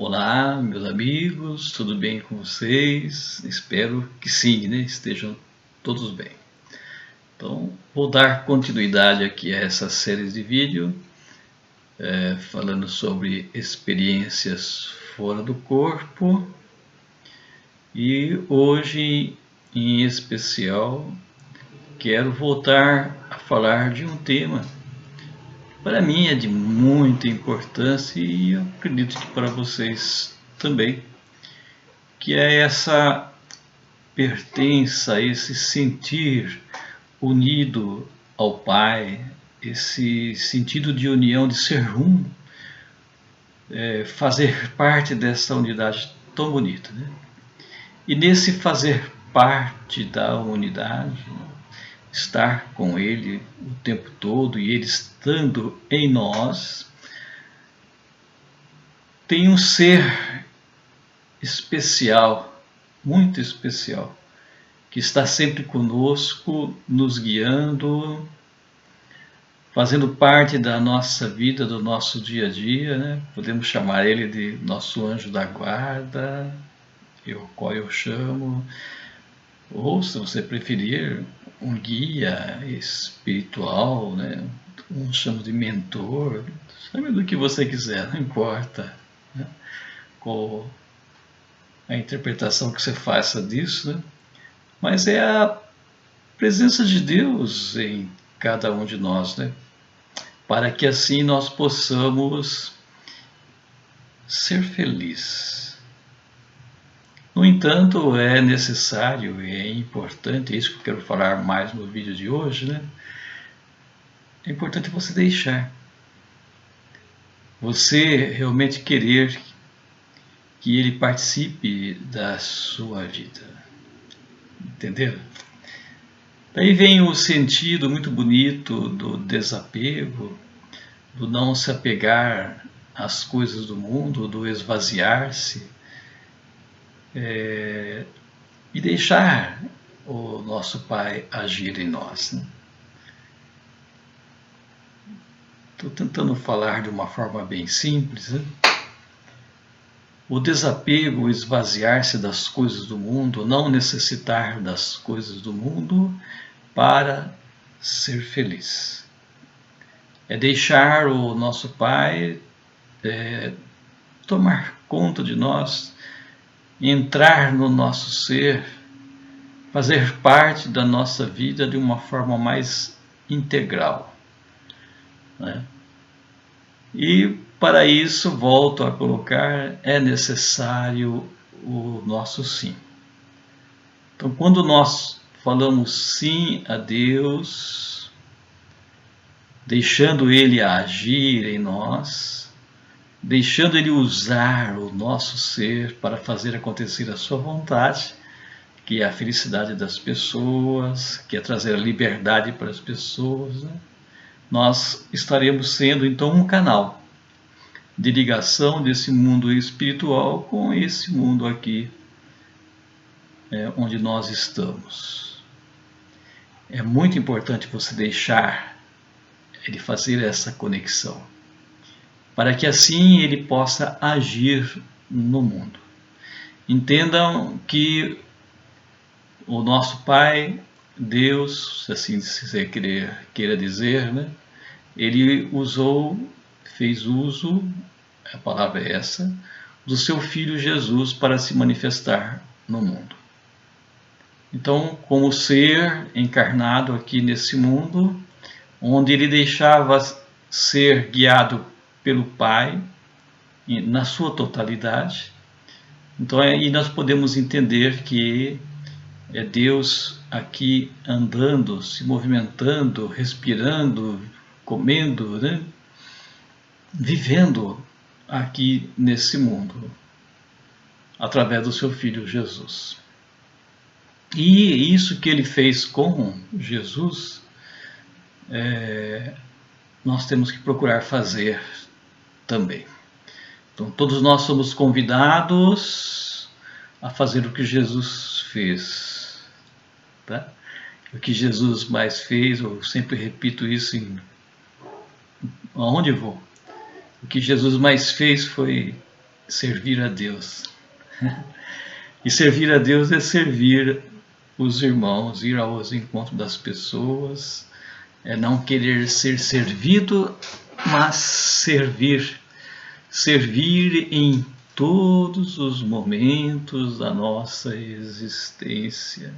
Olá, meus amigos, tudo bem com vocês? Espero que sim, né? Estejam todos bem. Então, vou dar continuidade aqui a essa série de vídeo, falando sobre experiências fora do corpo. E hoje, em especial, quero voltar a falar de um tema para mim é de muita importância e eu acredito que para vocês também, que é essa pertença, esse sentir unido ao Pai, esse sentido de união, de ser um, fazer parte dessa unidade tão bonita, né? E nesse fazer parte da unidade, estar com Ele o tempo todo e Ele estando em nós, tem um ser especial, muito especial, que está sempre conosco, nos guiando, fazendo parte da nossa vida, do nosso dia a dia, né? Podemos chamar ele de nosso anjo da guarda, qual eu chamo, ou se você preferir, um guia espiritual, né? Um chamo de mentor, chame do que você quiser, não importa, né? Qual a interpretação que você faça disso, né? Mas é a presença de Deus em cada um de nós, né? Para que assim nós possamos ser felizes. No entanto, é necessário e é importante, é isso que eu quero falar mais no vídeo de hoje, né? É importante você deixar. Você realmente querer que ele participe da sua vida. Entenderam? Daí vem o sentido muito bonito do desapego, do não se apegar às coisas do mundo, do esvaziar-se, e deixar o nosso Pai agir em nós. Estou tentando falar de uma forma bem simples, né? O desapego, o esvaziar-se das coisas do mundo, não necessitar das coisas do mundo para ser feliz. É deixar o nosso Pai tomar conta de nós, entrar no nosso ser, fazer parte da nossa vida de uma forma mais integral, né? E para isso, volto a colocar, é necessário o nosso sim. Então, quando nós falamos sim a Deus, deixando Ele agir em nós, deixando Ele usar o nosso ser para fazer acontecer a sua vontade, que é a felicidade das pessoas, que é trazer a liberdade para as pessoas, né? Nós estaremos sendo então um canal de ligação desse mundo espiritual com esse mundo aqui, onde nós estamos. É muito importante você deixar ele fazer essa conexão, para que assim ele possa agir no mundo. Entendam que o nosso Pai, Deus, se assim você queira dizer, né? Ele fez uso, a palavra é essa, do seu Filho Jesus para se manifestar no mundo. Então, como ser encarnado aqui nesse mundo, onde ele deixava ser guiado pelo Pai, na sua totalidade, então aí nós podemos entender que é Deus aqui andando, se movimentando, respirando, comendo, né? Vivendo aqui nesse mundo, através do seu Filho Jesus. E isso que ele fez com Jesus, nós temos que procurar fazer também. Então, todos nós somos convidados a fazer o que Jesus fez, tá? O que Jesus mais fez, eu sempre repito isso aonde vou. O que Jesus mais fez foi servir a Deus. E servir a Deus é servir os irmãos, ir aos encontros das pessoas, é não querer ser servido, mas servir. Servir em todos os momentos da nossa existência.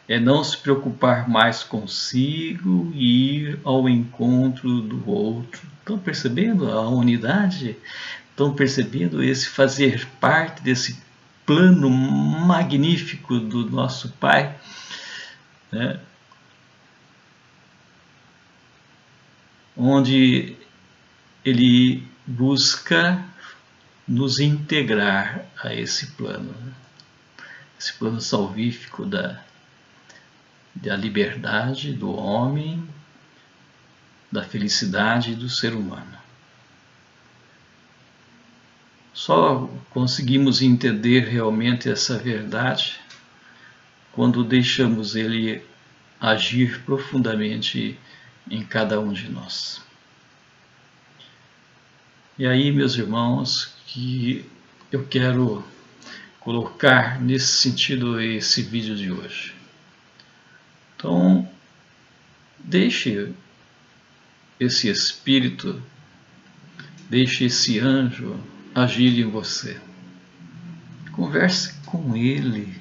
É não se preocupar mais consigo e ir ao encontro do outro. Estão percebendo a unidade? Estão percebendo esse fazer parte desse plano magnífico do nosso Pai? Né? Onde Ele busca nos integrar a esse plano salvífico da liberdade do homem, da felicidade do ser humano. Só conseguimos entender realmente essa verdade quando deixamos Ele agir profundamente em cada um de nós. E aí, meus irmãos, que eu quero colocar nesse sentido esse vídeo de hoje. Então, deixe esse espírito, deixe esse anjo agir em você. Converse com ele.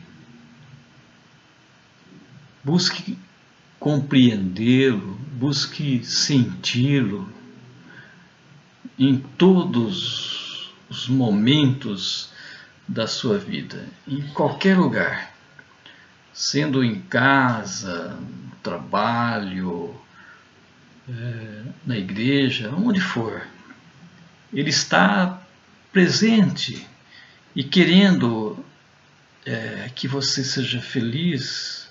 Busque compreendê-lo, busque senti-lo em todos os momentos da sua vida, em qualquer lugar, sendo em casa, no trabalho, na igreja, onde for. Ele está presente e querendo que você seja feliz.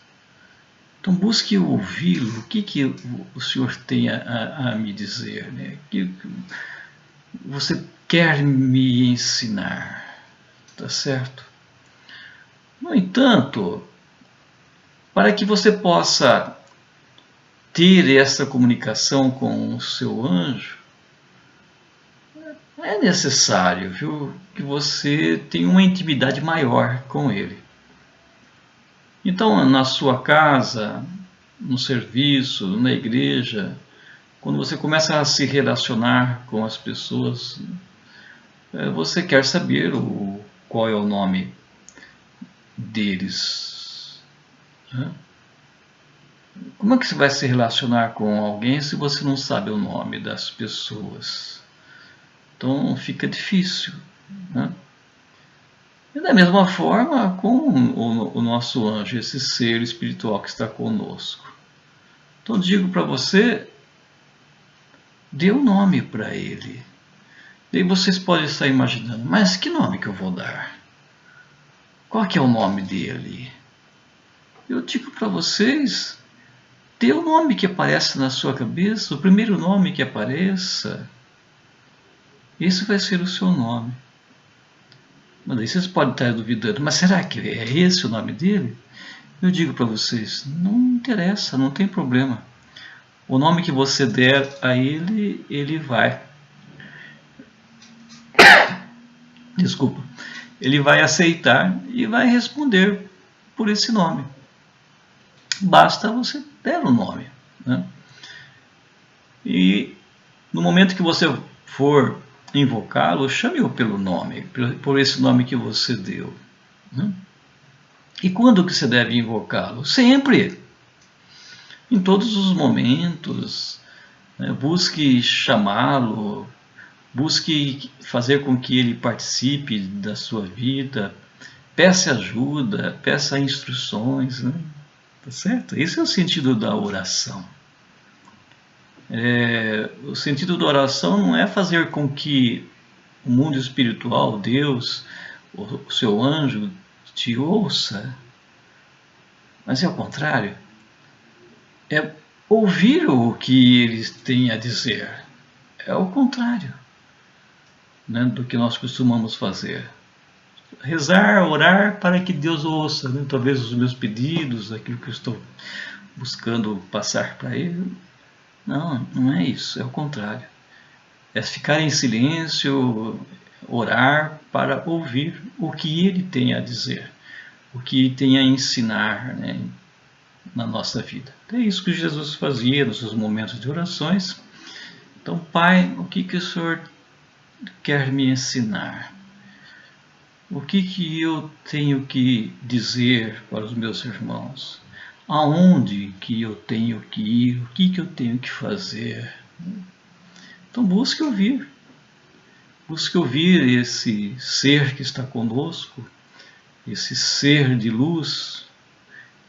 Então busque ouvi-lo. O que o Senhor tem a me dizer, né? Que você quer me ensinar, tá certo? No entanto, para que você possa ter essa comunicação com o seu anjo, é necessário, viu, que você tenha uma intimidade maior com ele. Então, na sua casa, no serviço, na igreja, quando você começa a se relacionar com as pessoas, você quer saber qual é o nome deles. Né? Como é que você vai se relacionar com alguém se você não sabe o nome das pessoas? Então fica difícil. Né? E da mesma forma com o nosso anjo, esse ser espiritual que está conosco. Então digo para você, dê um nome para ele. Daí vocês podem estar imaginando, mas que nome que eu vou dar? Qual que é o nome dele? Eu digo para vocês, dê o nome que aparece na sua cabeça, o primeiro nome que apareça. Esse vai ser o seu nome. Mas aí vocês podem estar duvidando, mas será que é esse o nome dele? Eu digo para vocês, não interessa, não tem problema. O nome que você der a ele, ele vai. Desculpa. Ele vai aceitar e vai responder por esse nome. Basta você der o nome. Né? E no momento que você for invocá-lo, chame-o pelo nome, por esse nome que você deu. Né? E quando que você deve invocá-lo? Sempre. Em todos os momentos. Né? Busque chamá-lo, busque fazer com que ele participe da sua vida, peça ajuda, peça instruções. Né? Tá certo? Esse é o sentido da oração. O sentido da oração não é fazer com que o mundo espiritual, Deus, o seu anjo, te ouça, mas é o contrário. É ouvir o que eles têm a dizer. É o contrário, né, do que nós costumamos fazer. Rezar, orar para que Deus ouça, né, talvez os meus pedidos, aquilo que eu estou buscando passar para Ele. Não, não é isso, é o contrário. É ficar em silêncio, orar para ouvir o que Ele tem a dizer, o que tem a ensinar, né, na nossa vida. É isso que Jesus fazia nos seus momentos de orações. Então, Pai, o que o Senhor quer me ensinar? O que eu tenho que dizer para os meus irmãos? Aonde que eu tenho que ir? O que eu tenho que fazer? Então busque ouvir. Busque ouvir esse ser que está conosco, esse ser de luz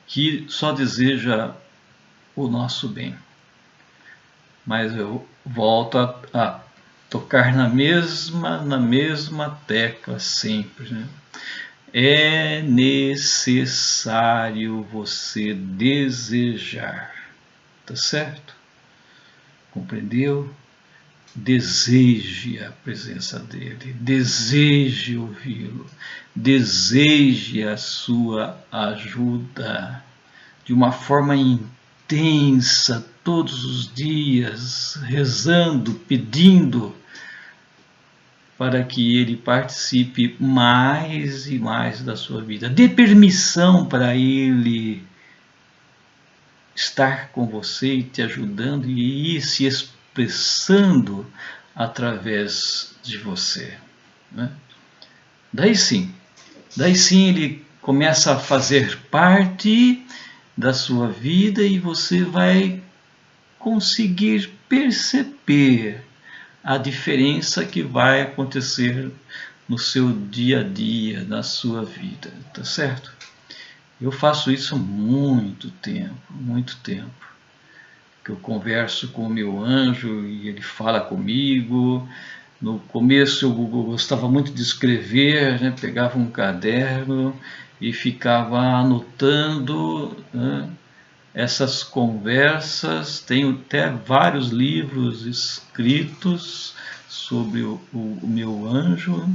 que só deseja o nosso bem. Mas eu volto a tocar na mesma tecla sempre, né? É necessário você desejar, tá certo? Compreendeu? Deseje a presença dele, deseje ouvi-lo, deseje a sua ajuda de uma forma intensa, todos os dias, rezando, pedindo para que ele participe mais e mais da sua vida. Dê permissão para ele estar com você e te ajudando e ir se expressando através de você, né? Daí sim ele começa a fazer parte da sua vida e você vai conseguir perceber a diferença que vai acontecer no seu dia a dia, na sua vida, tá certo? Eu faço isso há muito tempo, que eu converso com o meu anjo e ele fala comigo. No começo eu gostava muito de escrever, né? Pegava um caderno e ficava anotando, né, essas conversas. Tenho até vários livros escritos sobre o meu anjo,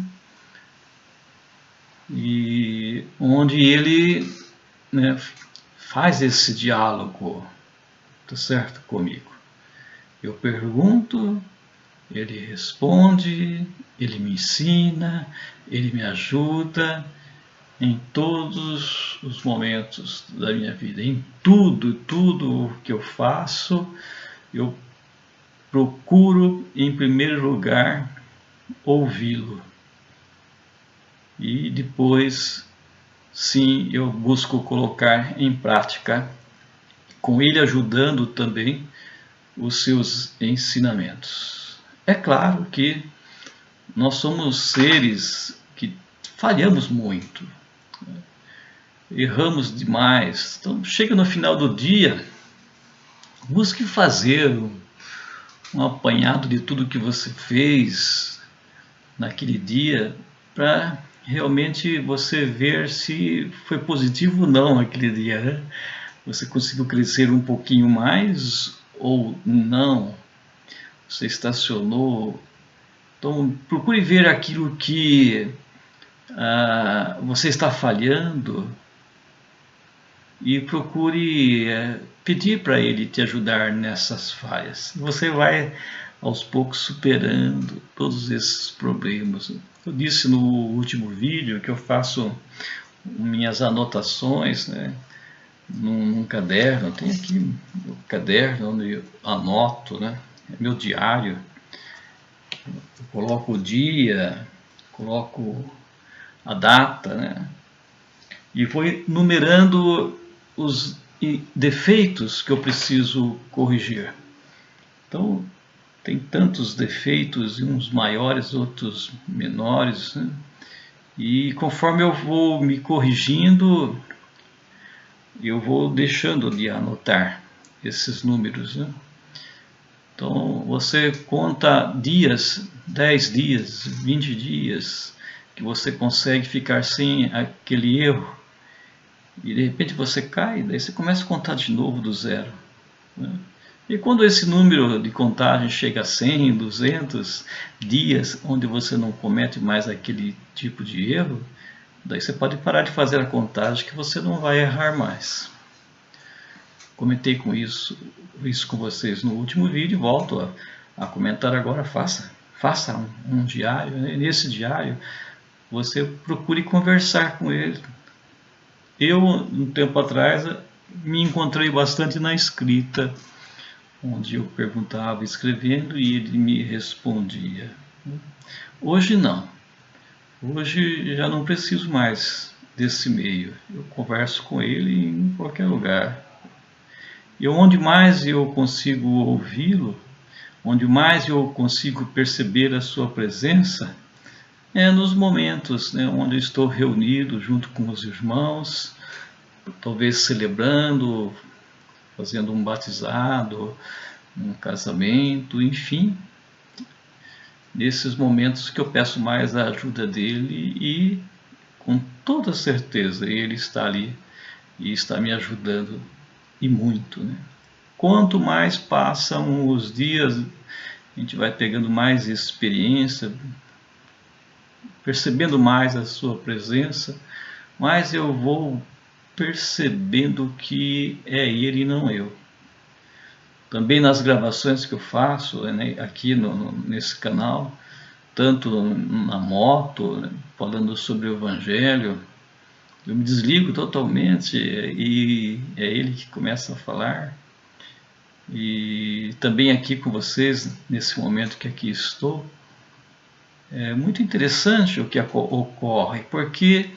e onde ele, né, faz esse diálogo, tá certo, comigo. Eu pergunto, ele responde, ele me ensina, ele me ajuda em todos os momentos da minha vida, em tudo o que eu faço. Eu procuro, em primeiro lugar, ouvi-lo. E depois, sim, eu busco colocar em prática, com ele ajudando também, os seus ensinamentos. É claro que nós somos seres que falhamos muito, erramos demais. Então, chega no final do dia, busque fazer um apanhado de tudo que você fez naquele dia, para realmente você ver se foi positivo ou não aquele dia, né? Você conseguiu crescer um pouquinho mais ou não? Você estacionou? Então, procure ver aquilo que você está falhando e procure pedir para ele te ajudar nessas falhas. Você vai aos poucos superando todos esses problemas. Eu disse no último vídeo que eu faço minhas anotações, né, num caderno. Eu tenho aqui o caderno onde eu anoto, né, é meu diário. Eu coloco o dia, coloco a data, né, e vou numerando os defeitos que eu preciso corrigir. Então, tem tantos defeitos, uns maiores, outros menores, né? E conforme eu vou me corrigindo, eu vou deixando de anotar esses números, né? Então, você conta dias, 10 dias, 20 dias, que você consegue ficar sem aquele erro, e de repente você cai, daí você começa a contar de novo do zero, né? E quando esse número de contagem chega a 100, 200 dias, onde você não comete mais aquele tipo de erro, daí você pode parar de fazer a contagem, que você não vai errar mais. Comentei com isso com vocês no último vídeo, volto a comentar agora. Faça faça um diário, né? Nesse diário você procure conversar com ele. Eu, um tempo atrás, me encontrei bastante na escrita, onde eu perguntava escrevendo e ele me respondia. Hoje não. Hoje já não preciso mais desse meio. Eu converso com ele em qualquer lugar. E onde mais eu consigo ouvi-lo, onde mais eu consigo perceber a sua presença, é nos momentos, né, onde eu estou reunido junto com os irmãos, talvez celebrando, fazendo um batizado, um casamento, enfim. Nesses momentos que eu peço mais a ajuda dele e, com toda certeza, ele está ali e está me ajudando e muito, né? Quanto mais passam os dias, a gente vai pegando mais experiência, percebendo mais a sua presença, mas eu vou percebendo que é ele e não eu. Também nas gravações que eu faço, né, aqui nesse canal, tanto na moto, né, falando sobre o Evangelho, eu me desligo totalmente e é ele que começa a falar. E também aqui com vocês, nesse momento que aqui estou, é muito interessante o que ocorre, porque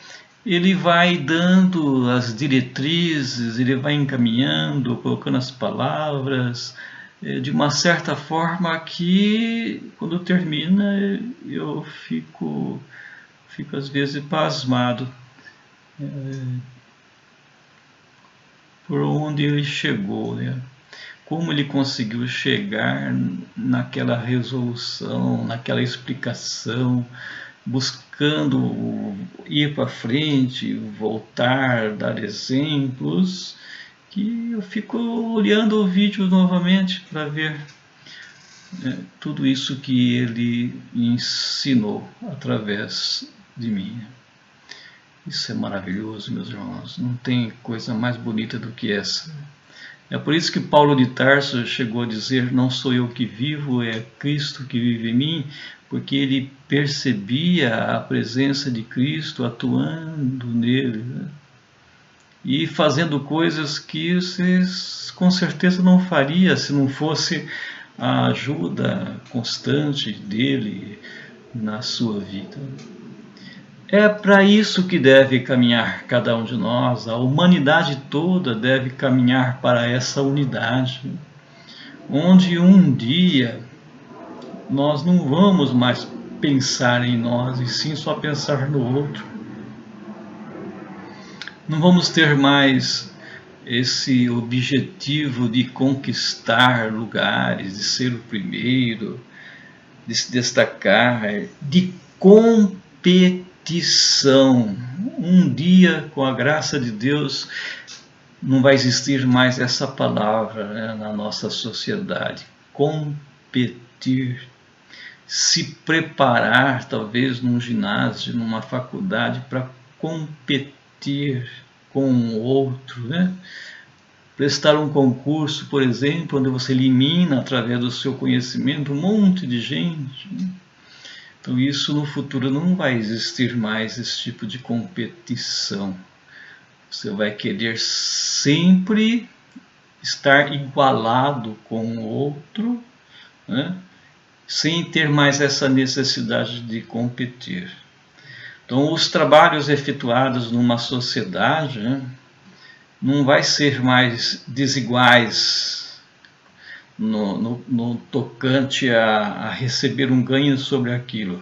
ele vai dando as diretrizes, ele vai encaminhando, colocando as palavras, de uma certa forma que, quando termina, eu fico às vezes pasmado por onde ele chegou, né? Como ele conseguiu chegar naquela resolução, naquela explicação, buscando ir para frente, voltar, dar exemplos, que eu fico olhando o vídeo novamente para ver tudo isso que ele ensinou através de mim. Isso é maravilhoso, meus irmãos. Não tem coisa mais bonita do que essa. É por isso que Paulo de Tarso chegou a dizer: não sou eu que vivo, é Cristo que vive em mim, porque ele percebia a presença de Cristo atuando nele, né? E fazendo coisas que você com certeza não faria se não fosse a ajuda constante dele na sua vida. É para isso que deve caminhar cada um de nós, a humanidade toda deve caminhar para essa unidade, onde um dia nós não vamos mais pensar em nós, e sim só pensar no outro. Não vamos ter mais esse objetivo de conquistar lugares, de ser o primeiro, de se destacar, de competição. Um dia, com a graça de Deus, não vai existir mais essa palavra, né, na nossa sociedade. Competir. Se preparar, talvez num ginásio, numa faculdade, para competir com o outro, né? Prestar um concurso, por exemplo, onde você elimina, através do seu conhecimento, um monte de gente, né? Então isso no futuro não vai existir mais, esse tipo de competição. Você vai querer sempre estar igualado com o outro, né? Sem ter mais essa necessidade de competir. Então, os trabalhos efetuados numa sociedade, né, não vai ser mais desiguais no tocante a receber um ganho sobre aquilo.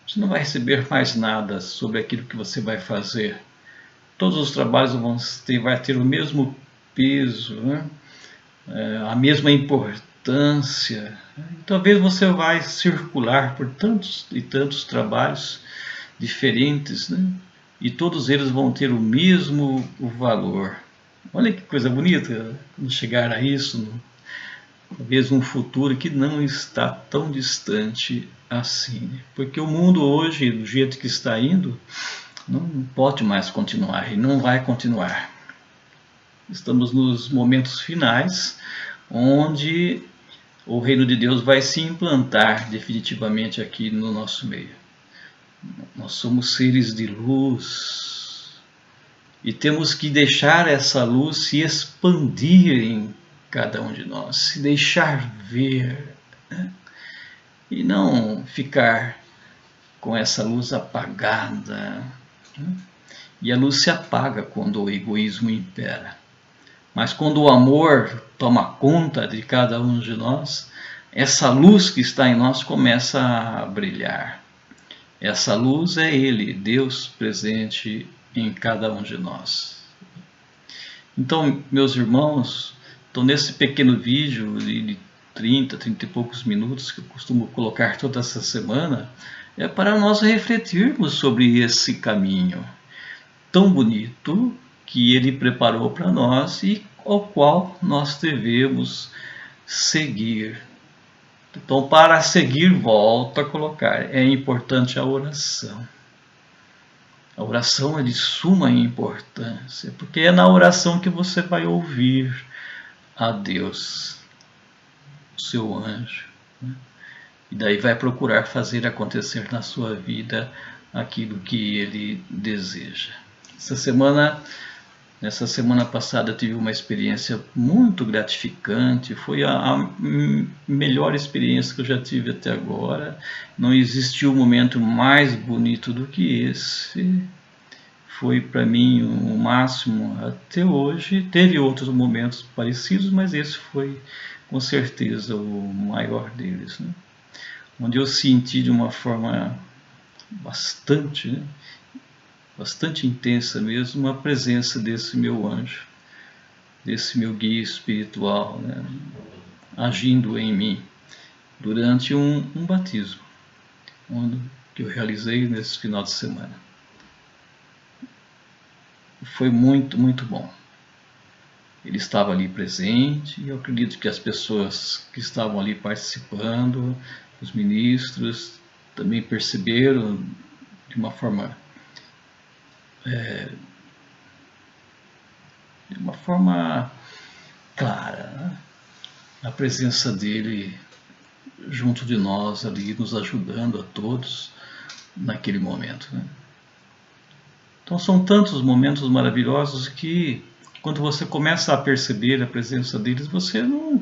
Você não vai receber mais nada sobre aquilo que você vai fazer. Todos os trabalhos vai ter o mesmo peso, né? A mesma importância. Talvez você vai circular por tantos e tantos trabalhos diferentes, né? E todos eles vão ter o mesmo valor. Olha que coisa bonita chegar a isso, talvez um futuro que não está tão distante assim. Porque o mundo hoje, do jeito que está indo, não pode mais continuar e não vai continuar. Estamos nos momentos finais, onde o reino de Deus vai se implantar definitivamente aqui no nosso meio. Nós somos seres de luz e temos que deixar essa luz se expandir em cada um de nós, se deixar ver, né? E não ficar com essa luz apagada, né? E a luz se apaga quando o egoísmo impera. Mas quando o amor toma conta de cada um de nós, essa luz que está em nós começa a brilhar. Essa luz é Ele, Deus presente em cada um de nós. Então, meus irmãos, estou nesse pequeno vídeo de 30 e poucos minutos que eu costumo colocar toda essa semana, é para nós refletirmos sobre esse caminho tão bonito que Ele preparou para nós e ao qual nós devemos seguir. Então, para seguir, volto a colocar, é importante a oração. A oração é de suma importância, porque é na oração que você vai ouvir a Deus, o seu anjo, né? E daí vai procurar fazer acontecer na sua vida aquilo que Ele deseja. Nessa semana passada eu tive uma experiência muito gratificante, foi a melhor experiência que eu já tive até agora. Não existiu um momento mais bonito do que esse. Foi para mim o máximo até hoje. Teve outros momentos parecidos, mas esse foi com certeza o maior deles, né? Onde eu senti de uma forma bastante intensa mesmo, a presença desse meu anjo, desse meu guia espiritual, né, agindo em mim durante um batismo que eu realizei nesse final de semana. Foi muito, muito bom. Ele estava ali presente e eu acredito que as pessoas que estavam ali participando, os ministros, também perceberam de uma forma clara, né, a presença dele junto de nós ali, nos ajudando a todos naquele momento, né? Então são tantos momentos maravilhosos que quando você começa a perceber a presença deles, você não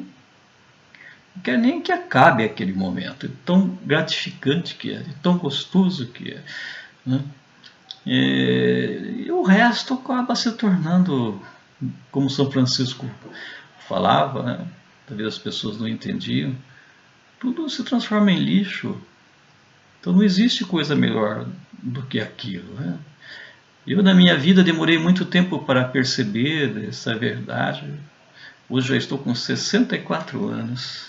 quer nem que acabe aquele momento. É tão gratificante que é tão gostoso que é, né? E o resto acaba se tornando, como São Francisco falava, né? Talvez as pessoas não entendiam, tudo se transforma em lixo. Então não existe coisa melhor do que aquilo, né? Eu, na minha vida, demorei muito tempo para perceber essa verdade. Hoje já estou com 64 anos.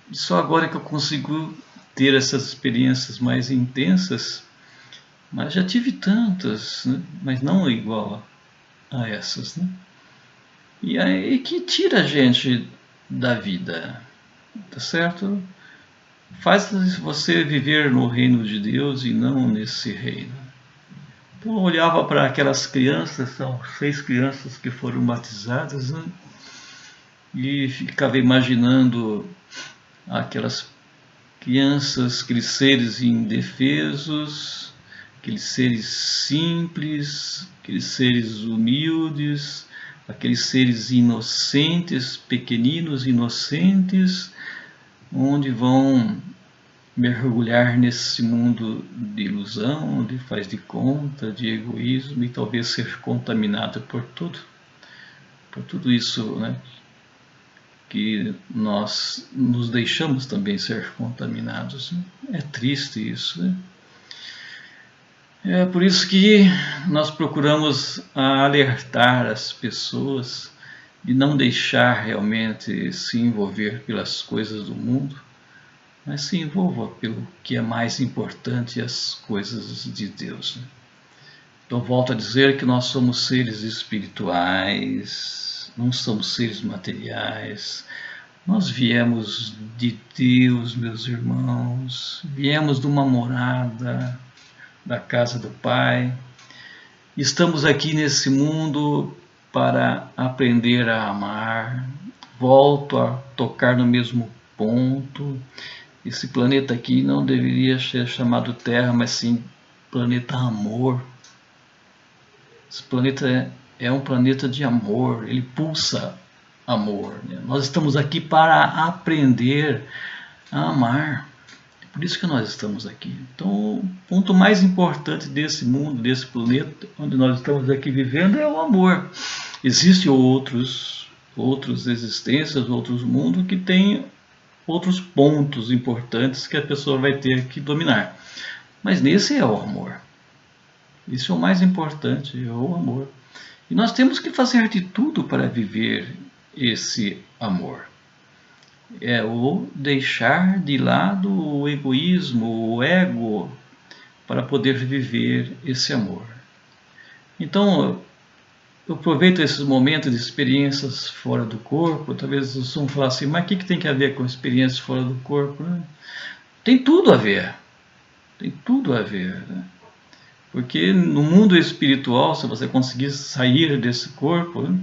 E só agora que eu consigo ter essas experiências mais intensas. Mas já tive tantas, né? Mas não igual a essas, né? E aí que tira a gente da vida, tá certo? Faz você viver no reino de Deus e não nesse reino. Então eu olhava para aquelas crianças, são 6 crianças que foram batizadas, né? E ficava imaginando aquelas crianças, aqueles seres indefesos, aqueles seres simples, aqueles seres humildes, aqueles seres inocentes, pequeninos, inocentes, onde vão mergulhar nesse mundo de ilusão, de faz de conta, de egoísmo e talvez ser contaminado por tudo isso, né, que nós nos deixamos também ser contaminados. É triste isso, né? É por isso que nós procuramos alertar as pessoas de não deixar realmente se envolver pelas coisas do mundo, mas se envolva pelo que é mais importante, as coisas de Deus, né? Então volto a dizer que nós somos seres espirituais, não somos seres materiais. Nós viemos de Deus, meus irmãos, viemos de uma morada da casa do Pai. Estamos aqui nesse mundo para aprender a amar. Volto a tocar no mesmo ponto. Esse planeta aqui não deveria ser chamado Terra, mas sim planeta amor. Esse planeta é um planeta de amor, ele pulsa amor, né? Nós estamos aqui para aprender a amar. É por isso que nós estamos aqui. Então, o ponto mais importante desse mundo, desse planeta, onde nós estamos aqui vivendo, é o amor. Existem outras existências, outros mundos que têm outros pontos importantes que a pessoa vai ter que dominar. Mas nesse é o amor. Isso é o mais importante, é o amor. E nós temos que fazer de tudo para viver esse amor. É o deixar de lado o egoísmo, o ego, para poder viver esse amor. Então, eu aproveito esses momentos de experiências fora do corpo. Talvez vocês vão falar assim, mas o que tem a ver com experiências fora do corpo? Tem tudo a ver. Tem tudo a ver, né? Porque no mundo espiritual, se você conseguir sair desse corpo, né,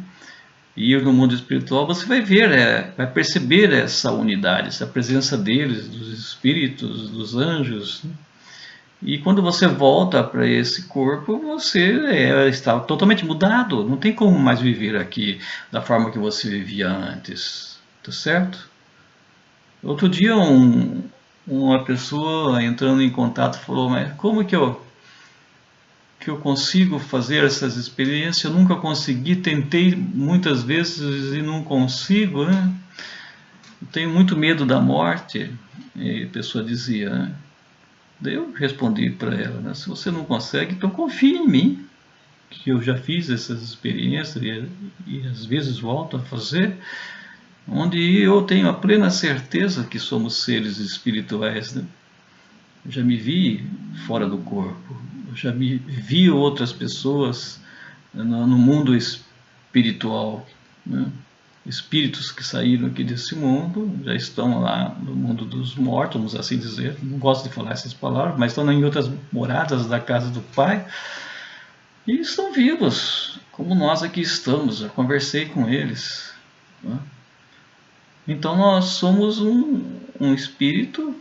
e ir no mundo espiritual, você vai ver, vai perceber essa unidade, essa presença deles, dos espíritos, dos anjos, né? E quando você volta para esse corpo, você está totalmente mudado. Não tem como mais viver aqui da forma que você vivia antes, tá certo? Outro dia uma pessoa entrando em contato falou, mas como que eu consigo fazer essas experiências? Eu nunca consegui, tentei muitas vezes e não consigo, né? Eu tenho muito medo da morte, e a pessoa dizia, né? Daí eu respondi para ela, né? Se você não consegue, então confie em mim, que eu já fiz essas experiências e às vezes volto a fazer, onde eu tenho a plena certeza que somos seres espirituais, né? Eu já me vi fora do corpo, eu já me vi outras pessoas no mundo espiritual, né? Espíritos que saíram aqui desse mundo, já estão lá no mundo dos mortos, vamos assim dizer, não gosto de falar essas palavras, mas estão em outras moradas da casa do Pai, e estão vivos, como nós aqui estamos, já conversei com eles, né? Então nós somos um espírito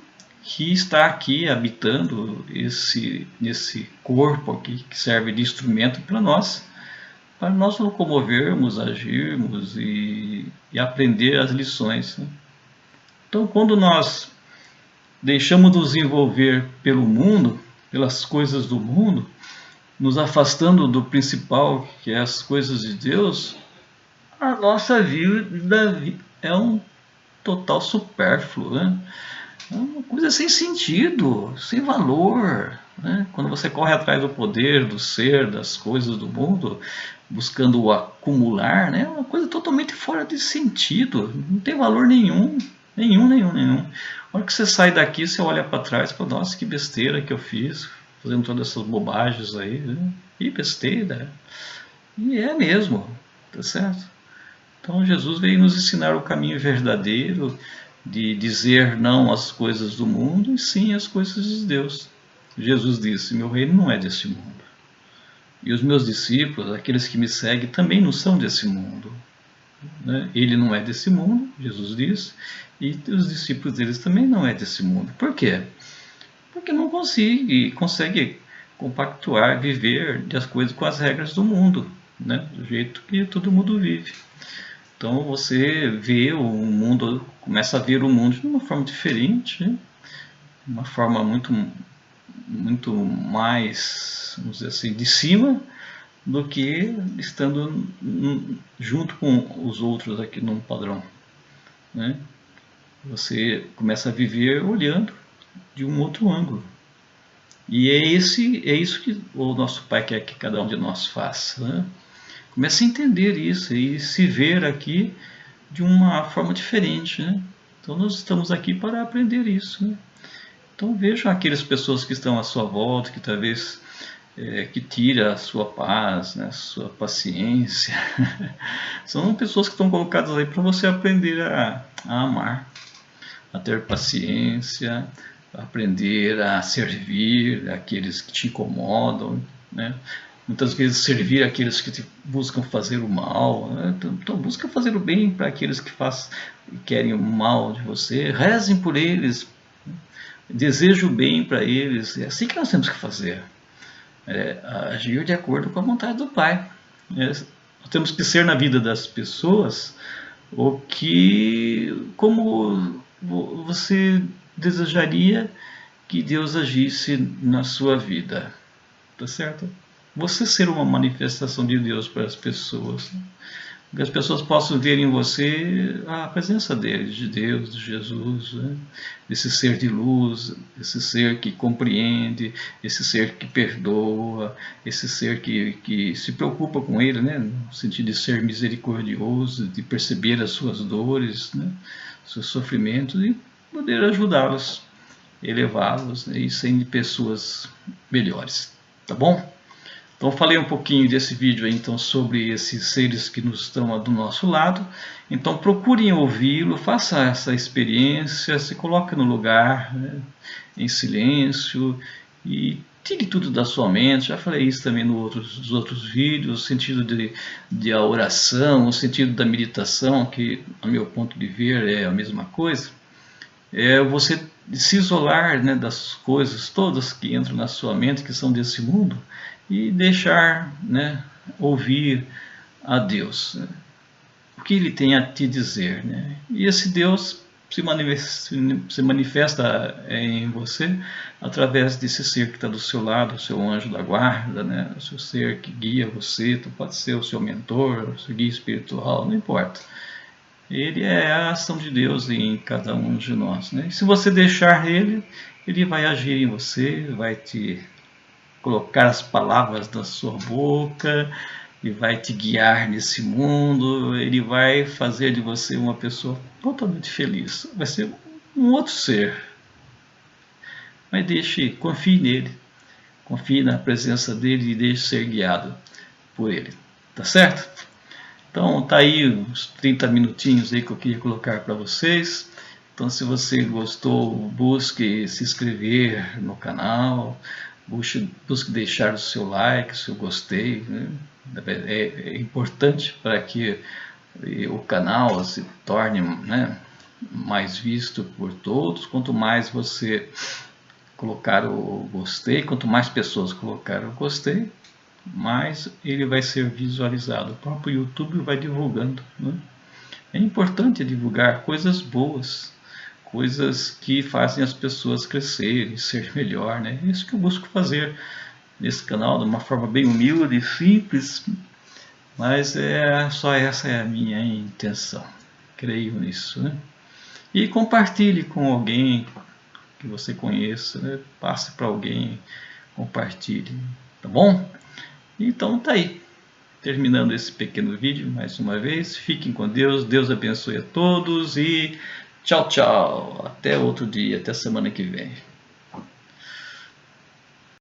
que está aqui habitando nesse corpo aqui, que serve de instrumento para nós locomovermos, agirmos e aprender as lições, né? Então, quando nós deixamos nos envolver pelo mundo, pelas coisas do mundo, nos afastando do principal, que é as coisas de Deus, a nossa vida é um total supérfluo, né? É uma coisa sem sentido, sem valor, né? Quando você corre atrás do poder, do ser, das coisas do mundo, buscando o acumular, né? É uma coisa totalmente fora de sentido, não tem valor nenhum, nenhum. A hora que você sai daqui, você olha para trás e fala, nossa, que besteira que eu fiz, fazendo todas essas bobagens aí, né? Que besteira. E é mesmo, tá certo? Então Jesus veio nos ensinar o caminho verdadeiro, de dizer não às coisas do mundo e sim às coisas de Deus. Jesus disse, meu reino não é deste mundo. E os meus discípulos, aqueles que me seguem, também não são desse mundo, né? Ele não é desse mundo, Jesus disse, e os discípulos deles também não é desse mundo. Por quê? Porque não consegue compactuar, viver as coisas com as regras do mundo, né? Do jeito que todo mundo vive. Então você vê o mundo, começa a ver o mundo de uma forma diferente, né? Uma forma muito mais, vamos dizer assim, de cima, do que estando junto com os outros aqui num padrão, né? Você começa a viver olhando de um outro ângulo. E é isso que o nosso Pai quer que cada um de nós faça, né? Comece a entender isso e se ver aqui de uma forma diferente, né? Então nós estamos aqui para aprender isso, né? Então vejam aquelas pessoas que estão à sua volta, que talvez que tira a sua paz, né, a sua paciência. São pessoas que estão colocadas aí para você aprender a amar, a ter paciência, a aprender a servir aqueles que te incomodam, né? muitas vezes servir aqueles que te buscam fazer o mal, né? Então busca fazer o bem para aqueles que querem o mal de você, rezem por eles, deseje o bem para eles, é assim que nós temos que fazer, agir de acordo com a vontade do Pai. Nós temos que ser na vida das pessoas o que, como você desejaria que Deus agisse na sua vida, tá certo? Você ser uma manifestação de Deus para as pessoas, que as pessoas possam ver em você a presença dele, de Deus, de Jesus, né? Esse ser de luz, esse ser que compreende, esse ser que perdoa, esse ser que se preocupa com ele, né? No sentido de ser misericordioso, de perceber as suas dores, né? Seus sofrimentos e poder ajudá-los, elevá-los, né? E serem pessoas melhores, tá bom? Então falei um pouquinho desse vídeo aí, então, sobre esses seres que nos estão do nosso lado. Então procurem ouvi-lo, faça essa experiência, se coloque no lugar, né, em silêncio e tire tudo da sua mente. Já falei isso também nos outros vídeos, o sentido de a oração, o sentido da meditação, que a meu ponto de ver é a mesma coisa. É você se isolar, né, das coisas todas que entram na sua mente, que são desse mundo, e deixar, né, ouvir a Deus, né, o que Ele tem a te dizer, né? E esse Deus se manifesta em você através desse ser que está do seu lado, o seu anjo da guarda, né? O seu ser que guia você, pode ser o seu mentor, o seu guia espiritual, não importa. Ele é a ação de Deus em cada um de nós, né? E se você deixar Ele, Ele vai agir em você, vai te colocar as palavras da sua boca e vai te guiar nesse mundo. Ele vai fazer de você uma pessoa totalmente feliz. Vai ser um outro ser. Mas confie nele, confie na presença dele e deixe ser guiado por ele. Tá certo? Então tá aí uns 30 minutinhos aí que eu queria colocar para vocês. Então se você gostou, busque se inscrever no canal, busque deixar o seu like, o seu gostei, né? É importante para que o canal se torne, né, mais visto por todos. Quanto mais você colocar o gostei, quanto mais pessoas colocar o gostei, mais ele vai ser visualizado. O próprio YouTube vai divulgando, né? É importante divulgar coisas boas, coisas que fazem as pessoas crescerem, ser melhor, né? É isso que eu busco fazer nesse canal, de uma forma bem humilde e simples, mas só essa é a minha intenção. Creio nisso, né? E compartilhe com alguém que você conheça, né? Passe para alguém, compartilhe, tá bom? Então tá aí, terminando esse pequeno vídeo mais uma vez. Fiquem com Deus, Deus abençoe a todos e tchau, tchau. Até outro dia, até semana que vem.